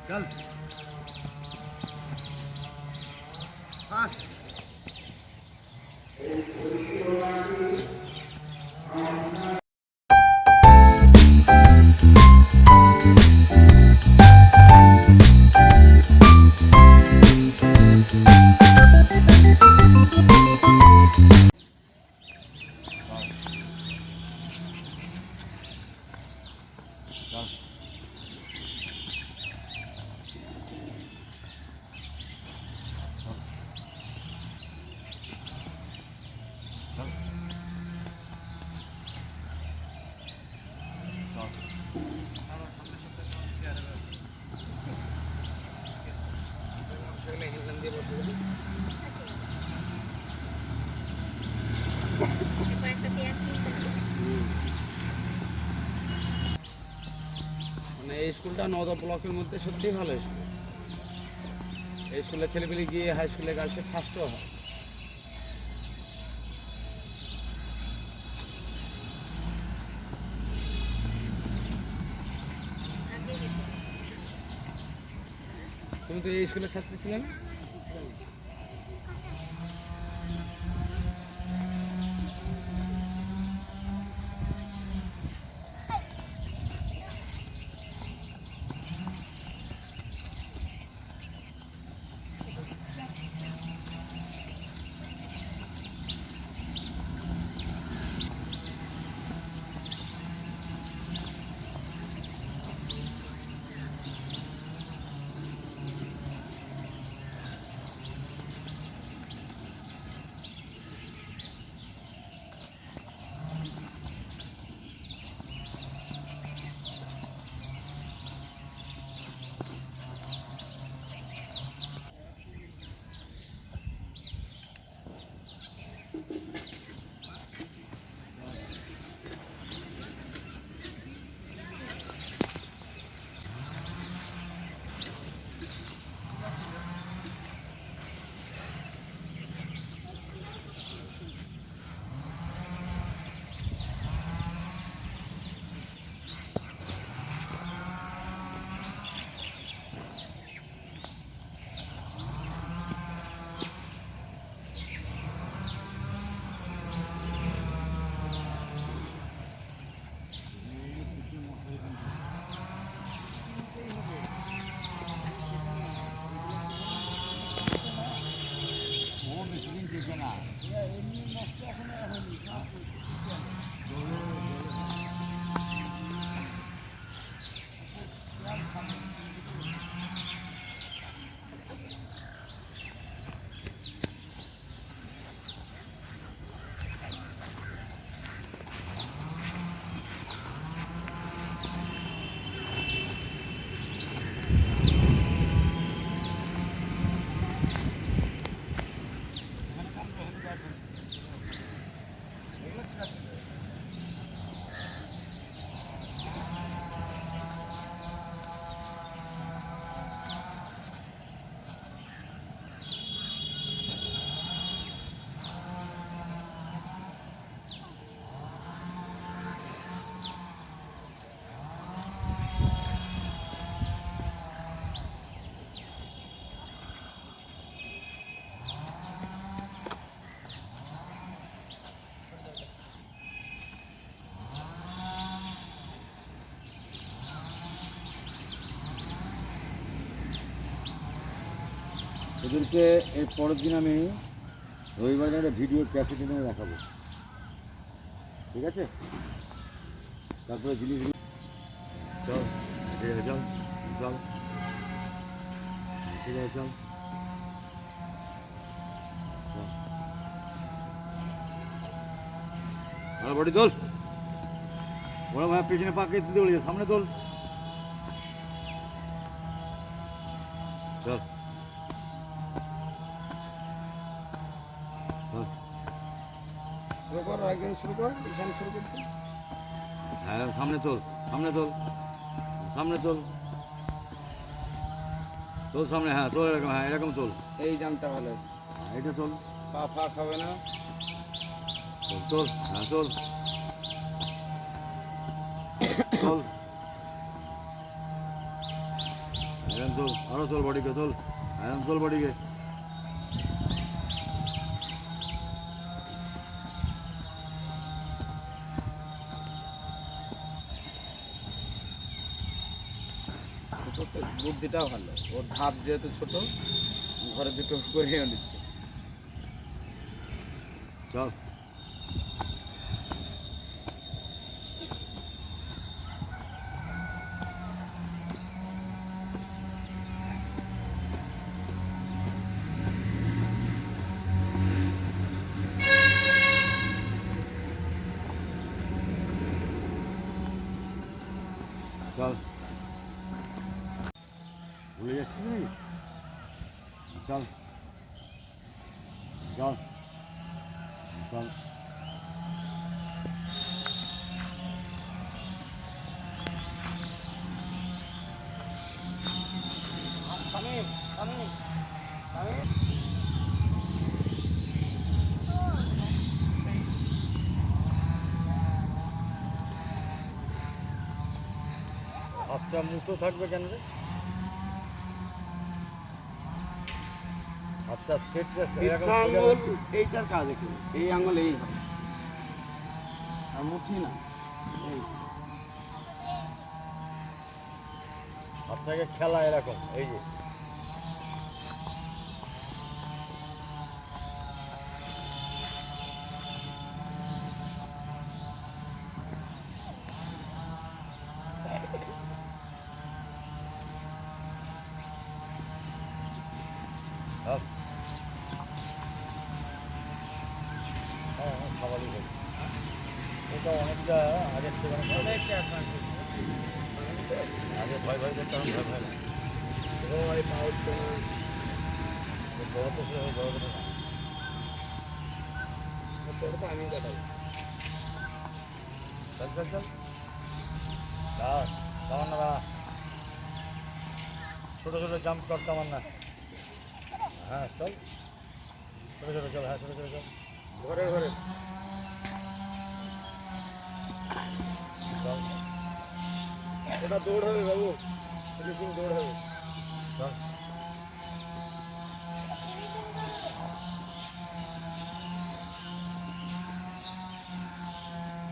चल फास्ट এই স্কুলটা নওদা ব্লকের মধ্যে সত্যিই ভালো স্কুল। এই স্কুলের ছেলেপেলে গিয়ে হাই স্কুলে আসে ফার্স্টও হয়। তুমি তো এই স্কুলের ছাত্রী ছিলে না? এদেরকে এর পরের দিন আমি রবিবার একটা ভিডিও ক্যাসেট এনে দেখাবো, ঠিক আছে? তারপরে জিনিসগুলো চল ঠিক আছে, চল চল ঠিক আছে, চল ভালো বডি তোল, বড় ভাই পেছনে পাকে দিতে বলেছে, সামনে তোল, চল হ্যাঁ সামনে তোল, সামনে তোল, সামনে তোল, তোল সামনে, হ্যাঁ তোল এরকম, হ্যাঁ এরকম তোল, এই জানতে ভালো, এটা তোল, পা ফাঁক হবে না, তোল তোল, হ্যাঁ তোল, চল আরাম চল, আরো চল বডিকে, চল আরাম চল বডিকে। বুদ্ধিটাও ভালো, ওর ধাপ যেহেতু ছোট, ঘরের দুটো করে নিচ্ছে। চল চল, ভুলে যাচ্ছি নাকি? চল চল চল। হাতটা মুঠো থাকবে কেন রে? হাতটা স্ট্রেট আঙ্গুল এইটার কাজ এখানে, এই আঙ্গুল এই হবে আর মুঠি না, এই হাতটাকে খেলা এরকম, এই যে হ্যাঁ খাবারই হবে। ওটা অনেকটা আগের থেকে অনেকটা অ্যাডভান্স হচ্ছে। আগে ভয় ভয় করতাম, ভয় ভয় না। ভয় পাউচ বড় তো সে বড় করে না। তোর তো আমি কাটাবো। চল চল চল, দাঁড়া দাঁড়ান না, দাঁড়া। ছোটো ছোটো জাম্প করতাম না। হ্যাঁ চল, ছোটো ছোটো চল, হ্যাঁ ছোটো ছোটো চল, ঘরে ঘরে চল ওটা দৌড় হবে বাবু, ফিনিশিং দৌড় হবে। চল।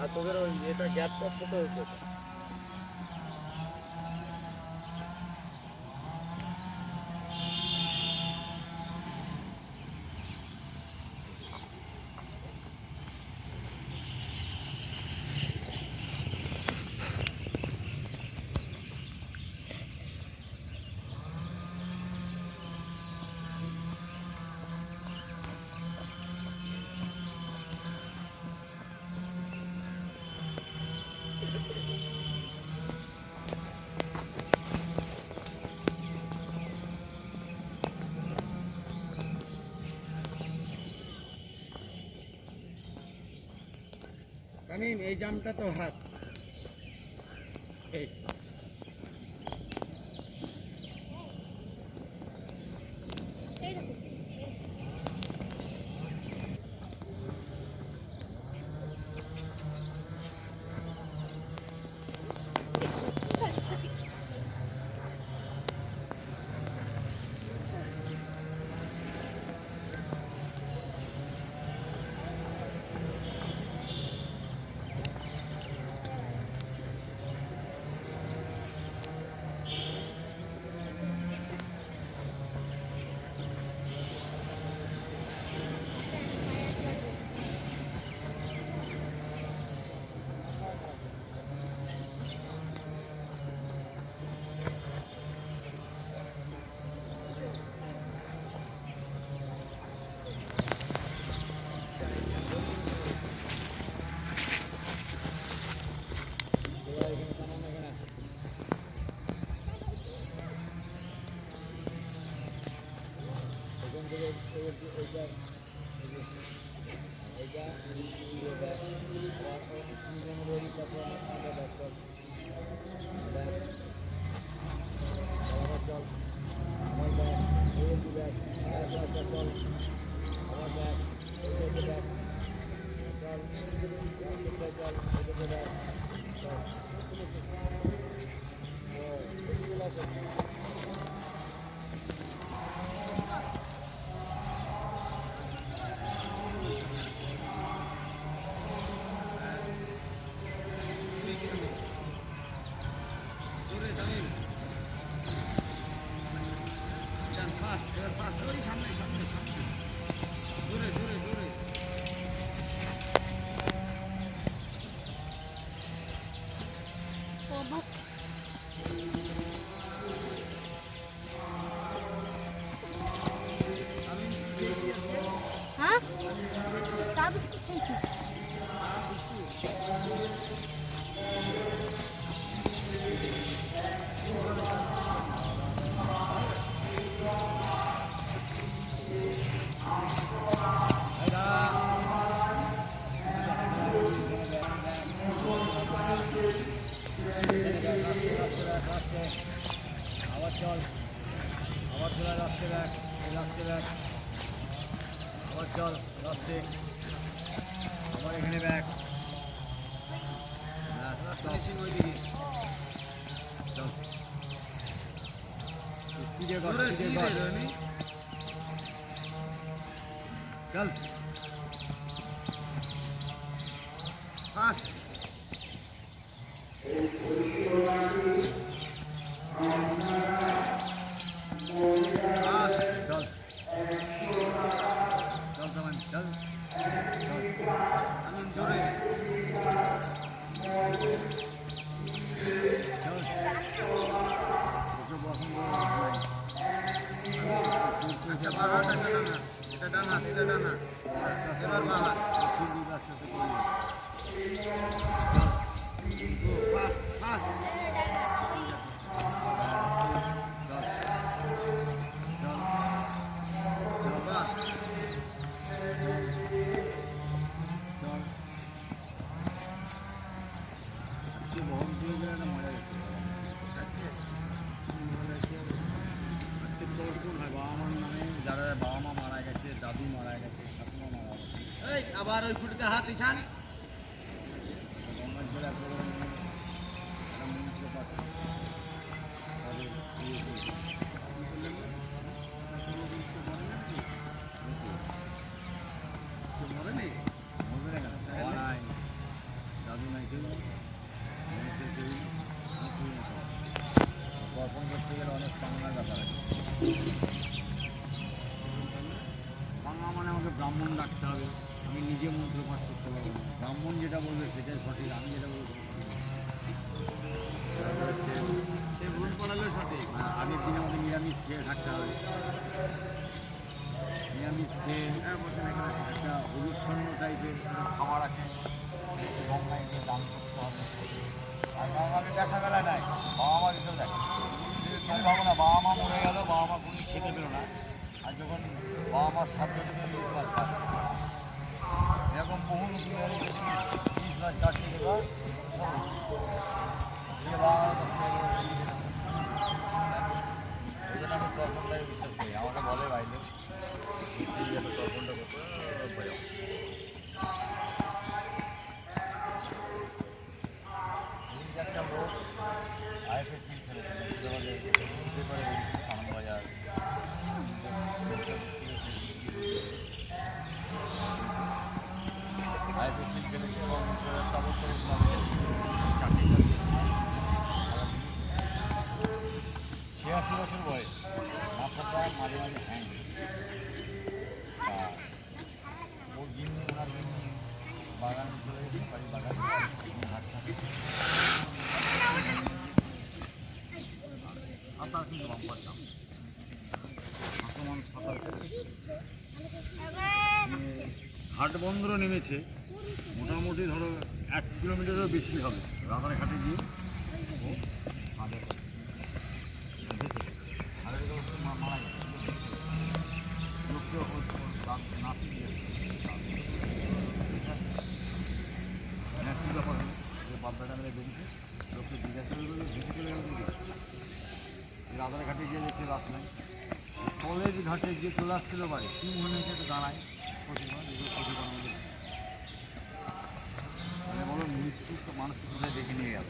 আর তোদের ওই এটা গ্যাপটা ছোট হচ্ছে। তামিম, এই জামটা তো হাত, এই হ্যাঁ চা বিস্কুট খেয়েছি। আবার চল, আবার চলে লাস্টে ব্যাগ, লাস্টে ব্যাগ, আবার চল লাস্টে, আবার এখানে ব্যাগ, ফিনিশিং ওইদিকে চল, স্পিডে কর, স্পিডে কর, চল ফাস্ট। चल चल तमन चल चल जोरे चल এটা বাহাত এটা ডানা এটা ডানা এবার বাহাত চুরি রাস্তাতে করি চল ফাস্ট ফাস্ট যারা বাবা মা মারা গেছে, দাদু মারা গেছে, ঠাকুমা মারা গেছে, এই আবার ওই ফুটিতে হাত ইশান গঙ্গার জলে একটা মন্ত্র পাচ্ছে তাদের মরে নেই মরবে না কেন? বাবা নাই, দাদু নাই, কেউ নেই, মানুষের কেউ নেই, কিছুই নেই। তর্পণ করতে গেলে অনেক পাঙ্গার ব্যাপার আছে। পাঙ্গা মানে আমাকে ব্রাহ্মণ ডাকতে হবে, আমি নিজে মন্ত্র পাঠ করতে পারবো না। ব্রাহ্মণ যেটা বলবে সেটাই সঠিক, আমি যেটা বলবো তারপর হচ্ছে সে ভুল পড়ালে সঠিক আগের দিনে আমাদের নিরামিষ খেয়ে থাকতে হবে। নিরামিষ খেয়ে হ্যাঁ বসে এখানে একটা হলুদ টাইপের খাবার আছে, গঙ্গায় গিয়ে দান করতে হবে। আর বাবাকে দেখা গেলে নাই, বাবা মা দিতেও দেখে। তুমি ভাবো না বাবা মা মরে গেল, বাবা মা কোনো খেতে পেলো না, আর যখন বাবা মার সাধ্য থেকে ইলিশ মাছ খাচ্ছে, এরকম বহু নতুন ইলিশ মাছ কাটছে দেবা বাবা মার কাছ থেকে এই জন্য আমি তর্পণটাকে বিশ্বাস করি। আমাকে বলে বাইরে তর্পণটা করতে ভয়। একটা লোক আইএফএ সিল ফেলেছে মুর্শিদাবাদে পেপারে আনন্দবাজার আইএফএ সিল ফেলেছে এবং কাগজ চাকরি 86 বছর বয়স, মাথাটা মাঝে মাঝে হ্যাং। ওর গিন্নি ওনার গিন্নি বাগান চলে গেছে, বাড়ির বাগান হাটটা আপনার কিন্তু বাম্পার দাম সাঁতার ঘাট বন্দরও নেমেছে, মোটামুটি ধরো 1 কিলোমিটারও বেশি হবে রাজারঘাটে গিয়ে ও হাঁটে মারা গেছে লোককে নাতি দিয়েছে। কী ব্যাপার হলো বাচ্চাটা মেরে বেরিয়েছে, লোককে জিজ্ঞাসা করে ভেসে চলে গেল। রাজারঘাটে গিয়ে দেখতে রাস নাই, কলেজ ঘাটে গিয়ে চলে আসছিল বাড়ি, কি মনে হচ্ছে একটু দাঁড়ায় প্রতিবার মানে বলো মৃত্যু তো মানুষকে কোথায় ডেকে নিয়ে গেল।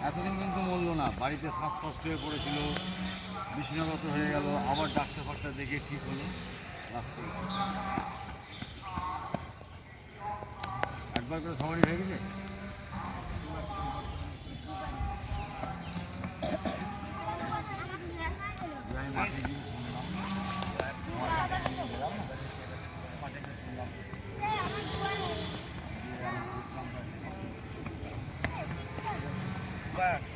এতদিন কিন্তু মরলো না, বাড়িতে শ্বাসকষ্ট হয়ে পড়েছিল, বিছানাগত হয়ে গেল, আবার ডাক্তার ফাক্তার দেখে ঠিক হলো, রাস্তে একবার করে সবারই হয়ে গেছে। আমি মাঠে গিয়ে শুনলাম, মাঠে গিয়ে শুনলাম বাহ